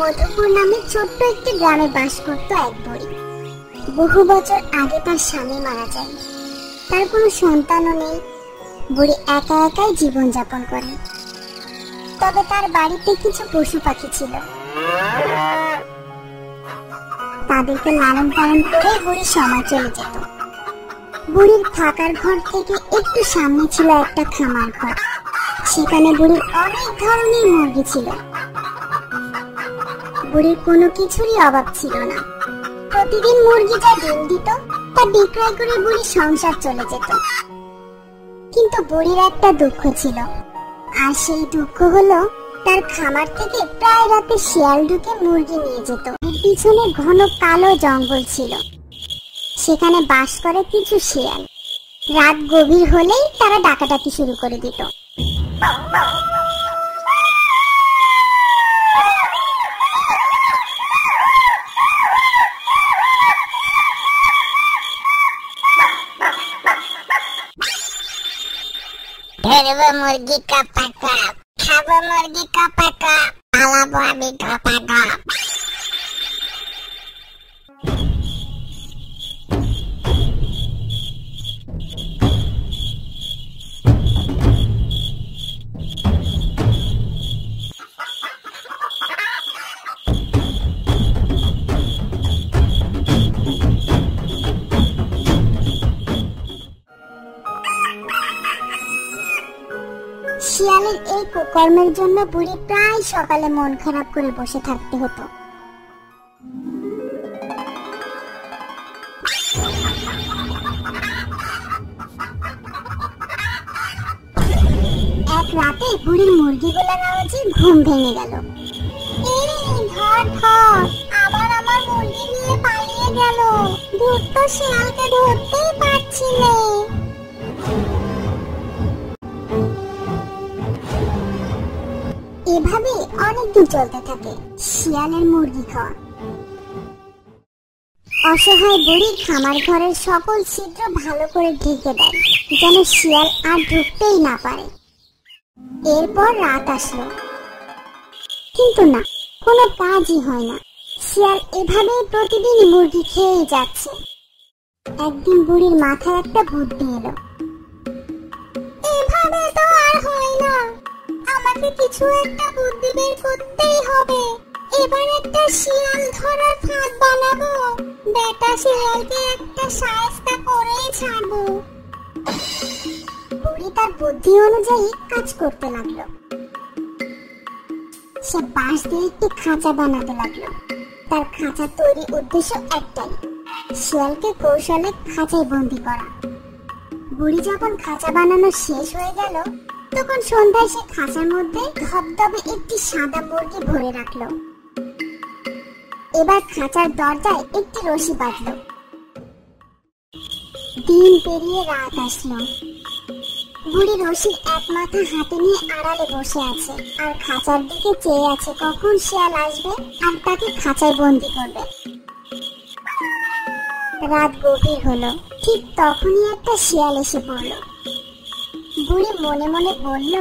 মধুপুর নামে ছোট্ট একটি গ্রামে বাস করত এক বুড়ি। বহু বছর আগে তার স্বামী মারা যায়। তার কোনো সন্তানও নেই। বুড়ি একা একাই জীবন যাপন করে। তবে তার বাড়িতে কিছু পশু পাখি ছিল। তাদেরকে লালন পালন করে বুড়ির সময় চলে যেত। বুড়ির থাকার ঘর থেকে একটু সামনে ছিল একটা খামার ঘর। সেখানে বুড়ির অনেক ধরনের মুরগি ছিল। বুড়ির কোনো কিছুরই অভাব ছিল না। প্রতিদিন মুরগি যা ডিম দিত তা বিক্রয় করে বুড়ির সংসার চলে যেত। কিন্তু বুড়ির একটা দুঃখ ছিল, আর সেই দুঃখ হলো তার খামার থেকে প্রায় রাতে শিয়াল ঢুকে মুরগি নিয়ে যেত। পিছনে ঘন কালো জঙ্গল ছিল। সেখানে বাস করে কিছু শিয়াল। রাত গভীর হলেই তারা ডাকাডাকি শুরু করে দিত। ধরবো মুরগি কাপা কাপ, খাবো মুরগি কাপা কাপ, পালাবো আমি কাপা কাপ। শিয়ালের এই কুকর্মের জন্য বুড়ি প্রায় সকালে মন খারাপ করে বসে থাকতে হতো। এক রাতে বুড়ির মুরগিগুলোর আওয়াজে ঘুম ভেঙে গেল। আবার আমার মুরগি নিয়ে পালিয়ে গেল। দুটো শিয়ালকে ধরতেই পারছি না। এভাবে অনেকদিন চলতে থাকে শিয়ালের মুরগি খাওয়া। অসহায় বুড়ি খামার ঘরের সকল ছিদ্র ভালো করে ঢেকে দেয়, যেন শিয়াল আর ঢুকতেই না পারে। এরপর রাত আসলো, কিন্তু না, কোনো কাজই হয় না। শিয়াল এভাবে প্রতিদিন মুরগি খেয়ে যাচ্ছে। একদিন বুড়ির মাথায় একটা বুদ্ধি এলো। এভাবে তো আর হয় না, আমাকে কিছু একটা বুদ্ধি বের করতেই হবে। এবার একটা শিয়াল ধরার ফাঁদ বানাবো। বেটা শিয়ালকে একটা শায়েস্তা করেই ছাড়বো। বুড়ি তার বুদ্ধি অনুযায়ী কাজ করতে লাগলো। সে বাঁশ দিয়ে একটি খাঁচা বানাতে লাগলো। তার খাঁচা তৈরির উদ্দেশ্য একটাই, শিয়ালকে কৌশলে খাঁচায় বন্দি করা। বুড়ি যখন খাঁচা বানানো শেষ হয়ে গেল, তখন সন্ধ্যায় সে খাঁচার মধ্যে ধবধবে একটি সাদা মুরগি ভরে রাখলো। এবার খাঁচার দরজায় একটি রশি বাঁধলো। দিন পেরিয়ে রাত আসলো। বুড়ি রশির এক মাথা হাতে নিয়ে আড়ালে বসে আছে, আর খাঁচার দিকে চেয়ে আছে কখন শিয়াল আসবে আর তাকে খাঁচায় বন্দি করবে। রাত গভীর হলো, ঠিক তখনই একটা শিয়াল এসে পড়লো। বুড়ি মনে মনে বলল,